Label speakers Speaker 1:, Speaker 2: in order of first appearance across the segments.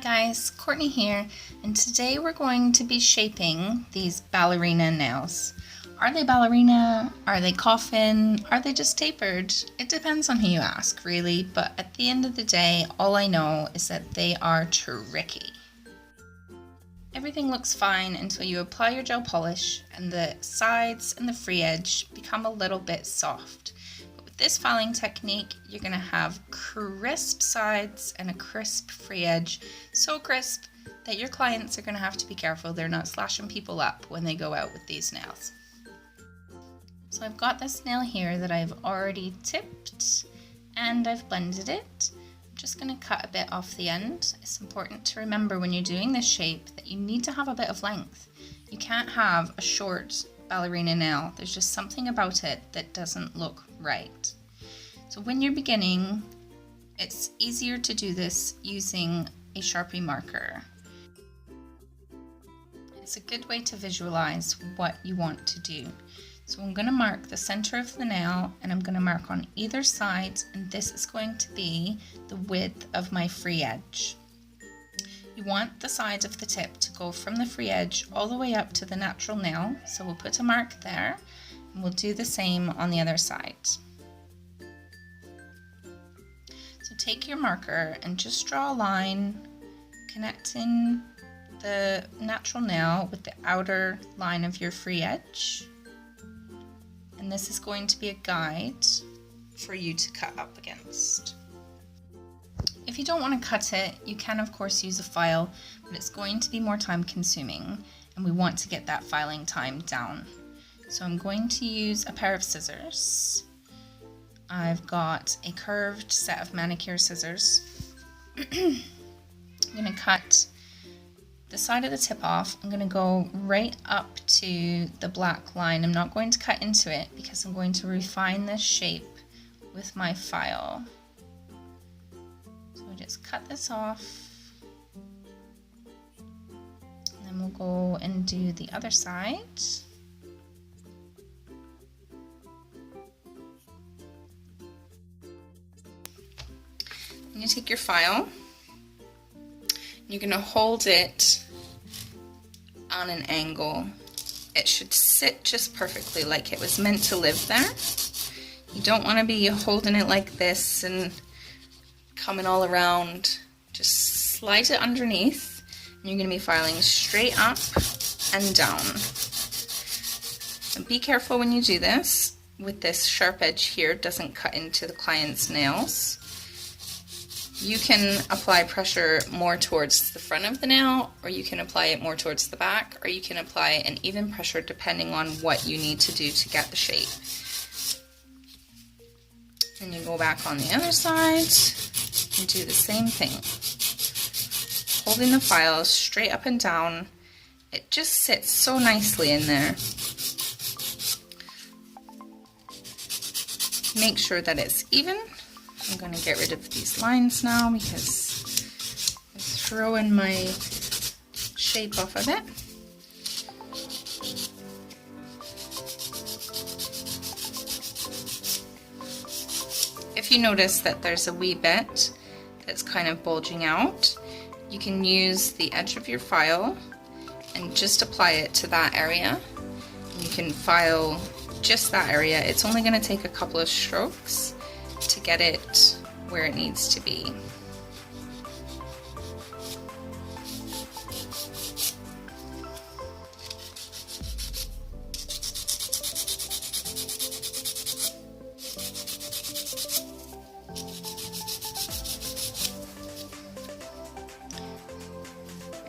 Speaker 1: guys, Courtney here, and today we're going to be shaping these ballerina nails. Are they ballerina? Are they coffin? Are they just tapered? It depends on who you ask, really, but at the end of the day, all I know is that they are tricky. Everything looks fine until you apply your gel polish and the sides and the free edge become a little bit soft. With this filing technique, you're going to have crisp sides and a crisp free edge, so crisp that your clients are going to have to be careful they're not slashing people up when they go out with these nails. So I've got this nail here that I've already tipped and I've blended it. I'm just going to cut a bit off the end. It's important to remember when you're doing this shape that you need to have a bit of length. You can't have a short ballerina nail. There's just something about it that doesn't look right. So when you're beginning, it's easier to do this using a Sharpie marker. It's a good way to visualize what you want to do. So I'm going to mark the center of the nail and I'm going to mark on either side, and this is going to be the width of my free edge. You want the side of the tip to go from the free edge all the way up to the natural nail, so we'll put a mark there and we'll do the same on the other side. So take your marker and just draw a line connecting the natural nail with the outer line of your free edge. And this is going to be a guide for you to cut up against. If you don't want to cut it, you can of course use a file, but it's going to be more time consuming and we want to get that filing time down. So I'm going to use a pair of scissors. I've got a curved set of manicure scissors. I'm going to cut the side of the tip off. I'm going to go right up to the black line. I'm not going to cut into it because I'm going to refine this shape with my file. So we just cut this off and then we'll go and do the other side. And you take your file, you're going to hold it on an angle. It should sit just perfectly like it was meant to live there. You don't want to be holding it like this and coming all around. Just slide it underneath and you're going to be filing straight up and down. And be careful when you do this with this sharp edge here, it doesn't cut into the client's nails. You can apply pressure more towards the front of the nail, or you can apply it more towards the back, or you can apply an even pressure depending on what you need to do to get the shape. And you go back on the other side and do the same thing. Holding the file straight up and down, it just sits so nicely in there. Make sure that it's even. I'm going to get rid of these lines now because I'm throwing my shape off of it. If you notice that there's a wee bit that's kind of bulging out, you can use the edge of your file and just apply it to that area. You can file just that area. It's only going to take a couple of strokes to get it where it needs to be.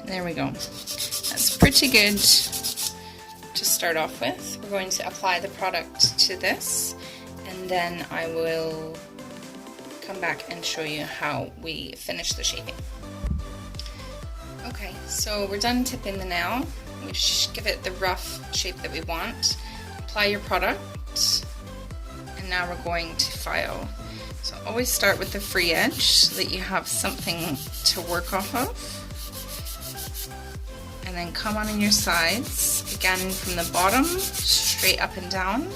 Speaker 1: And there we go. That's pretty good to start off with. We're going to apply the product to this, and then I will come back and show you how we finish the shaping. Okay, so we're done tipping the nail. We give it the rough shape that we want. Apply your product, and now we're going to file. So always start with the free edge so that you have something to work off of. And then come on your sides, again from the bottom, straight up and down.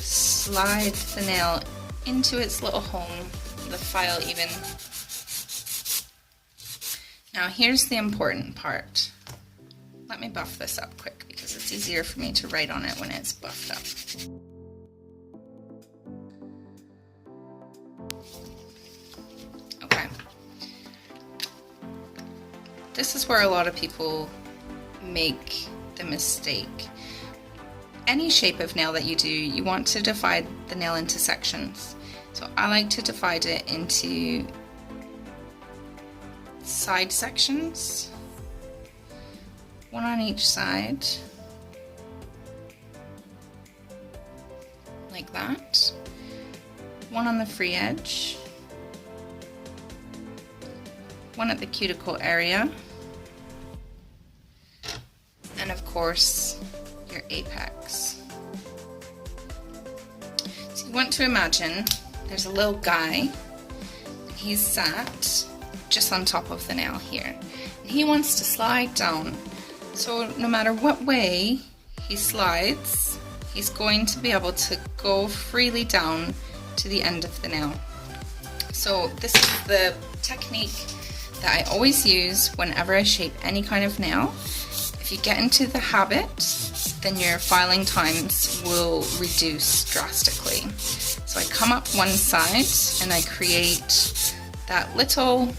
Speaker 1: Slide the nail into its little home, the file even, Now here's the important part. Let me buff this up quick because it's easier for me to write on it when it's buffed up. Okay. This is where a lot of people make the mistake. Any shape of nail that you do, you want to divide the nail into sections. So I like to divide it into side sections, one on each side, like that, one on the free edge, one at the cuticle area, and of course your apex. So you want to imagine there's a little guy, and he's sat just on top of the nail here, and he wants to slide down. So no matter what way he slides, he's going to be able to go freely down to the end of the nail. So this is the technique that I always use whenever I shape any kind of nail. If you get into the habit, then your filing times will reduce drastically. So I come up one side and I create that little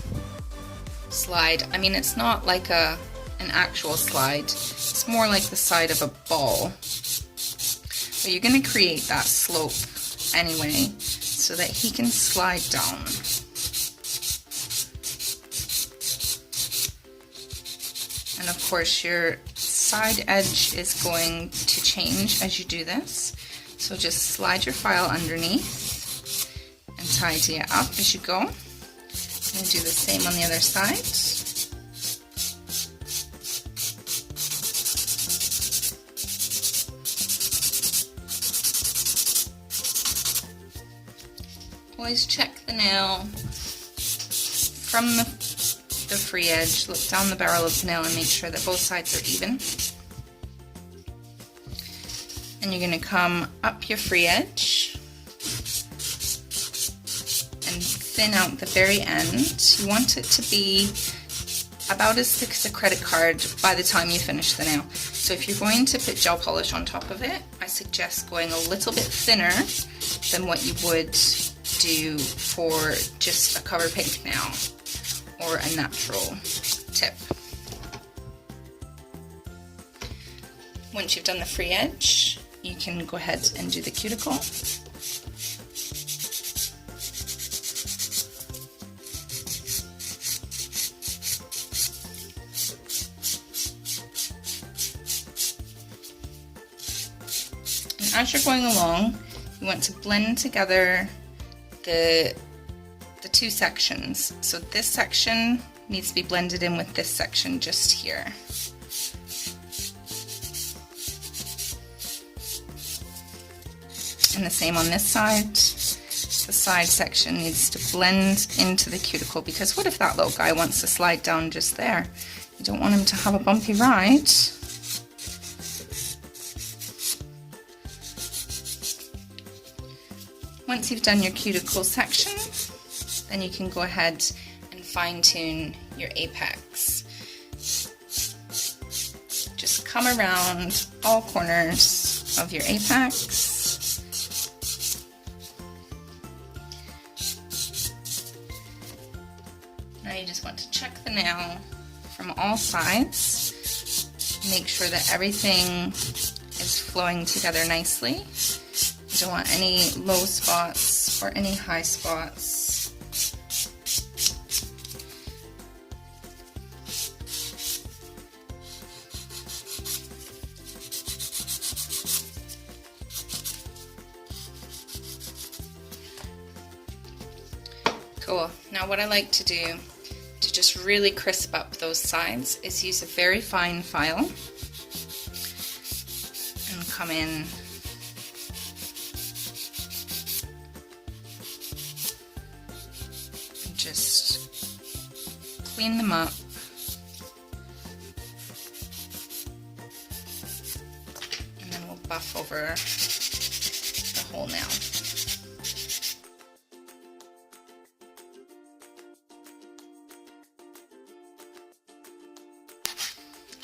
Speaker 1: slide. I mean, it's not like an actual slide, it's more like the side of a ball. But you're going to create that slope anyway so that he can slide down. And of course your side edge is going to change as you do this. So just slide your file underneath and tidy it up as you go. And do the same on the other side. Always check the nail from the free edge. Look down the barrel of the nail and make sure that both sides are even. And you're going to come up your free edge and thin out the very end. You want it to be about as thick as a credit card by the time you finish the nail. So if you're going to put gel polish on top of it, I suggest going a little bit thinner than what you would do for just a cover paint nail or a natural tip. Once you've done the free edge, you can go ahead and do the cuticle. And as you're going along, you want to blend together the two sections. So this section needs to be blended in with this section just here. And the same on this side. The side section needs to blend into the cuticle, because what if that little guy wants to slide down just there? You don't want him to have a bumpy ride. Once you've done your cuticle section, then you can go ahead and fine-tune your apex. Just come around all corners of your apex. Now you just want to check the nail from all sides. Make sure that everything is flowing together nicely. You don't want any low spots or any high spots. Cool. Now what I like to do to just really crisp up those sides is use a very fine file and come in and just clean them up. And then we'll buff over the whole nail.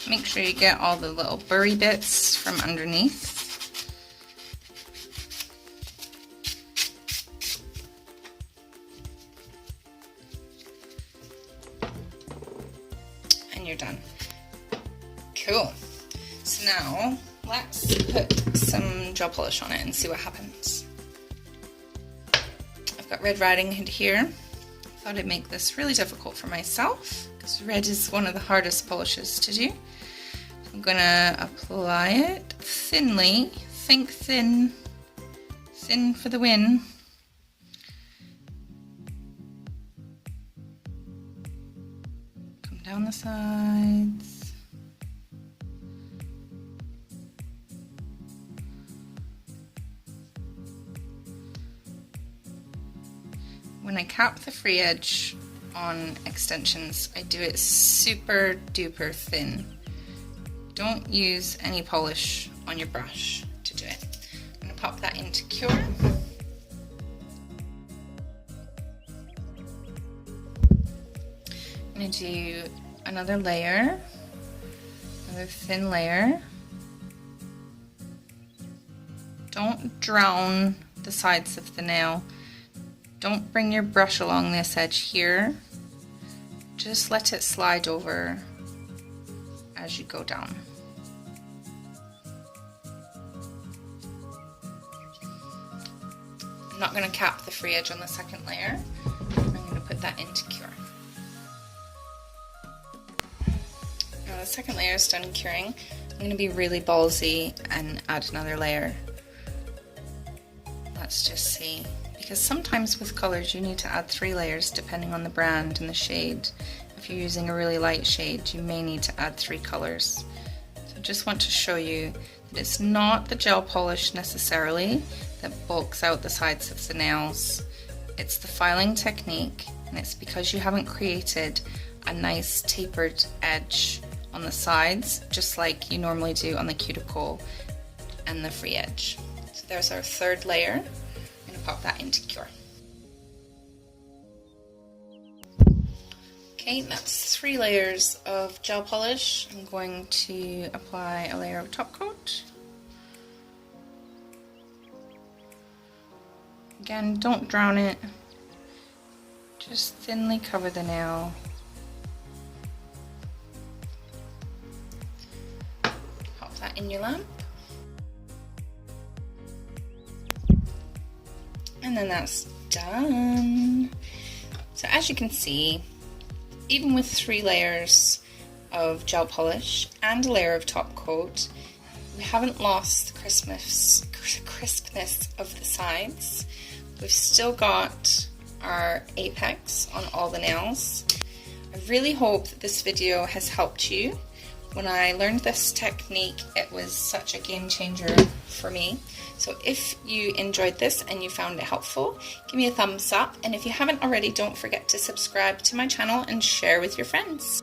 Speaker 1: Make sure you get all the little burry bits from underneath. And you're done. Cool. So now let's put some gel polish on it and see what happens. I've got Red Riding Hood here. I thought I'd make this really difficult for myself because red is one of the hardest polishes to do. I'm gonna apply it thinly. Think thin. Thin for the win. Come down the sides. When I cap the free edge on extensions, I do it super duper thin. Don't use any polish on your brush to do it. I'm gonna pop that into Cure. I'm gonna do another layer, another thin layer. Don't drown the sides of the nail. Don't bring your brush along this edge here. Just let it slide over as you go down. I'm not going to cap the free edge on the second layer. I'm going to put that into Cure. Now the second layer is done curing. I'm going to be really ballsy and add another layer. Let's just see. Because sometimes with colors you need to add 3 layers depending on the brand and the shade. If you're using a really light shade, you may need to add 3 colors. So I just want to show you that it's not the gel polish necessarily that bulks out the sides of the nails. It's the filing technique, and it's because you haven't created a nice tapered edge on the sides, just like you normally do on the cuticle and the free edge. So there's our third layer. Pop that into Cure. Okay, that's 3 layers of gel polish. I'm going to apply a layer of top coat. Again, don't drown it. Just thinly cover the nail. Pop that in your lamp. And then that's done. So as you can see, even with 3 layers of gel polish and a layer of top coat, we haven't lost the crispness of the sides. We've still got our apex on all the nails. I really hope that this video has helped you. When I learned this technique, it was such a game changer for me. So if you enjoyed this and you found it helpful, give me a thumbs up. And if you haven't already, don't forget to subscribe to my channel and share with your friends.